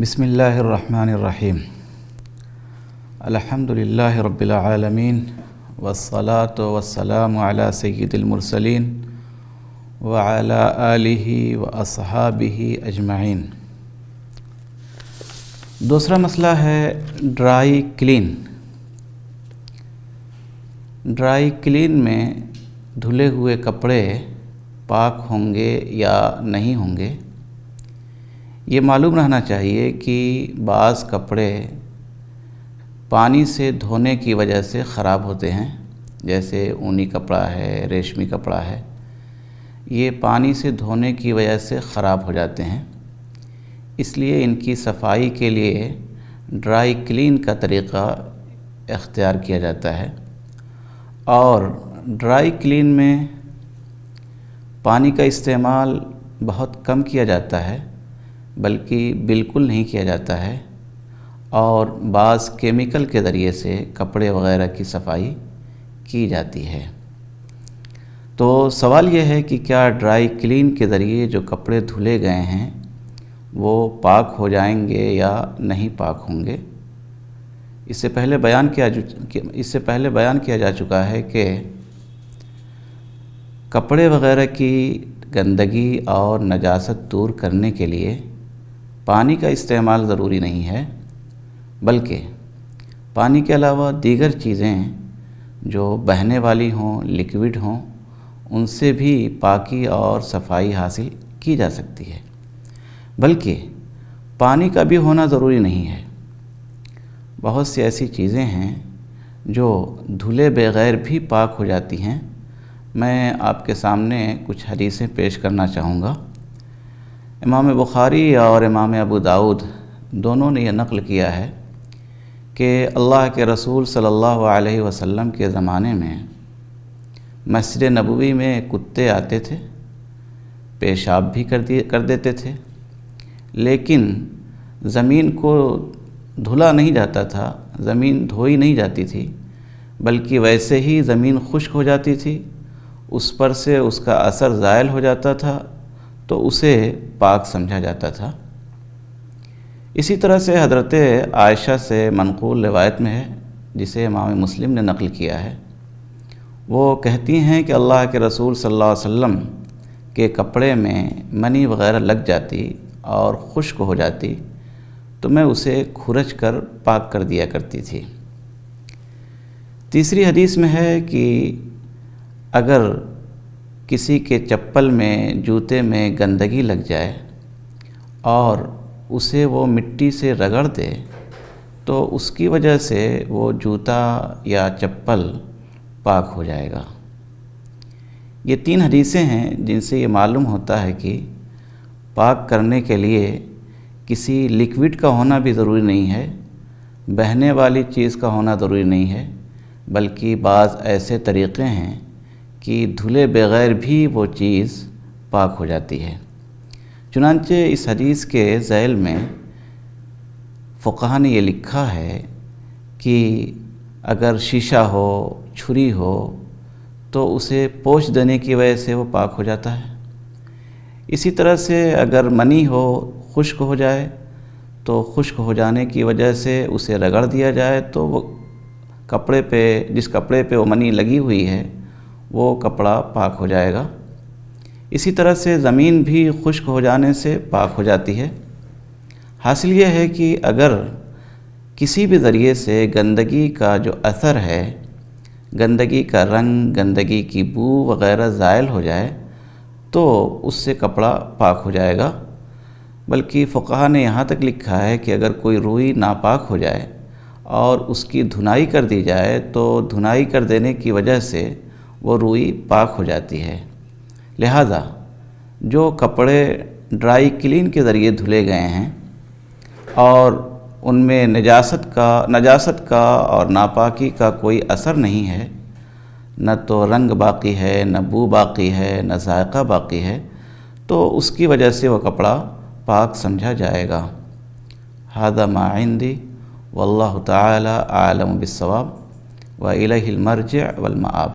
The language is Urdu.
بسم اللہ الرحمن الرحیم الحمد للہ رب العالمین والصلاة والسلام علی سید المرسلین وعلی آلہ واصحابہ اجمعین۔ دوسرا مسئلہ ہے ڈرائی کلین۔ ڈرائی کلین میں دھلے ہوئے کپڑے پاک ہوں گے یا نہیں ہوں گے؟ یہ معلوم رہنا چاہیے کہ بعض کپڑے پانی سے دھونے کی وجہ سے خراب ہوتے ہیں، جیسے اونی کپڑا ہے، ریشمی کپڑا ہے، یہ پانی سے دھونے کی وجہ سے خراب ہو جاتے ہیں۔ اس لیے ان کی صفائی کے لیے ڈرائی کلین کا طریقہ اختیار کیا جاتا ہے، اور ڈرائی کلین میں پانی کا استعمال بہت کم کیا جاتا ہے، بلکہ بالکل نہیں کیا جاتا ہے، اور بعض کیمیکل کے ذریعے سے کپڑے وغیرہ کی صفائی کی جاتی ہے۔ تو سوال یہ ہے کہ کیا ڈرائی کلین کے ذریعے جو کپڑے دھلے گئے ہیں وہ پاک ہو جائیں گے یا نہیں پاک ہوں گے؟ اس سے پہلے بیان کیا جا چکا ہے کہ کپڑے وغیرہ کی گندگی اور نجاست دور کرنے کے لیے پانی کا استعمال ضروری نہیں ہے، بلکہ پانی کے علاوہ دیگر چیزیں جو بہنے والی ہوں، لکوڈ ہوں، ان سے بھی پاکی اور صفائی حاصل کی جا سکتی ہے۔ بلکہ پانی کا بھی ہونا ضروری نہیں ہے۔ بہت سی ایسی چیزیں ہیں جو دھلے بغیر بھی پاک ہو جاتی ہیں۔ میں آپ کے سامنے کچھ حدیثیں پیش کرنا چاہوں گا۔ امام بخاری اور امام ابو داؤد دونوں نے یہ نقل کیا ہے کہ اللہ کے رسول صلی اللہ علیہ وسلم کے زمانے میں مسجد نبوی میں کتے آتے تھے، پیشاب بھی کر دیتے تھے، لیکن زمین کو دھلا نہیں جاتا تھا، زمین دھوئی نہیں جاتی تھی، بلکہ ویسے ہی زمین خشک ہو جاتی تھی، اس پر سے اس کا اثر زائل ہو جاتا تھا، تو اسے پاک سمجھا جاتا تھا۔ اسی طرح سے حضرت عائشہ سے منقول روایت میں ہے، جسے امام مسلم نے نقل کیا ہے، وہ کہتی ہیں کہ اللہ کے رسول صلی اللہ علیہ وسلم کے کپڑے میں منی وغیرہ لگ جاتی اور خشک ہو جاتی تو میں اسے کھرچ کر پاک کر دیا کرتی تھی۔ تیسری حدیث میں ہے کہ اگر کسی کے چپل میں، جوتے میں گندگی لگ جائے اور اسے وہ مٹی سے رگڑ دے تو اس کی وجہ سے وہ جوتا یا چپل پاک ہو جائے گا۔ یہ تین حدیثیں ہیں جن سے یہ معلوم ہوتا ہے کہ پاک کرنے کے لیے کسی لکوڈ کا ہونا بھی ضروری نہیں ہے، بہنے والی چیز کا ہونا ضروری نہیں ہے، بلکہ بعض ایسے طریقے ہیں کہ دھلے بغیر بھی وہ چیز پاک ہو جاتی ہے۔ چنانچہ اس حدیث کے ذیل میں فقہا نے یہ لکھا ہے کہ اگر شیشہ ہو، چھری ہو، تو اسے پوچھ دینے کی وجہ سے وہ پاک ہو جاتا ہے۔ اسی طرح سے اگر منی ہو، خشک ہو جائے تو خشک ہو جانے کی وجہ سے اسے رگڑ دیا جائے تو وہ کپڑے پہ، جس کپڑے پہ وہ منی لگی ہوئی ہے، وہ کپڑا پاک ہو جائے گا۔ اسی طرح سے زمین بھی خشک ہو جانے سے پاک ہو جاتی ہے۔ حاصل یہ ہے کہ اگر کسی بھی ذریعے سے گندگی کا جو اثر ہے، گندگی کا رنگ، گندگی کی بو وغیرہ زائل ہو جائے تو اس سے کپڑا پاک ہو جائے گا۔ بلکہ فقہا نے یہاں تک لکھا ہے کہ اگر کوئی روئی ناپاک ہو جائے اور اس کی دھنائی کر دی جائے تو دھنائی کر دینے کی وجہ سے وہ روئی پاک ہو جاتی ہے۔ لہذا جو کپڑے ڈرائی کلین کے ذریعے دھلے گئے ہیں اور ان میں نجاست کا اور ناپاکی کا کوئی اثر نہیں ہے، نہ تو رنگ باقی ہے، نہ بو باقی ہے، نہ ذائقہ باقی ہے، تو اس کی وجہ سے وہ کپڑا پاک سمجھا جائے گا۔ ھذا ما عندی واللہ تعالی اعلم بالصواب والیہ المرجع والمآب۔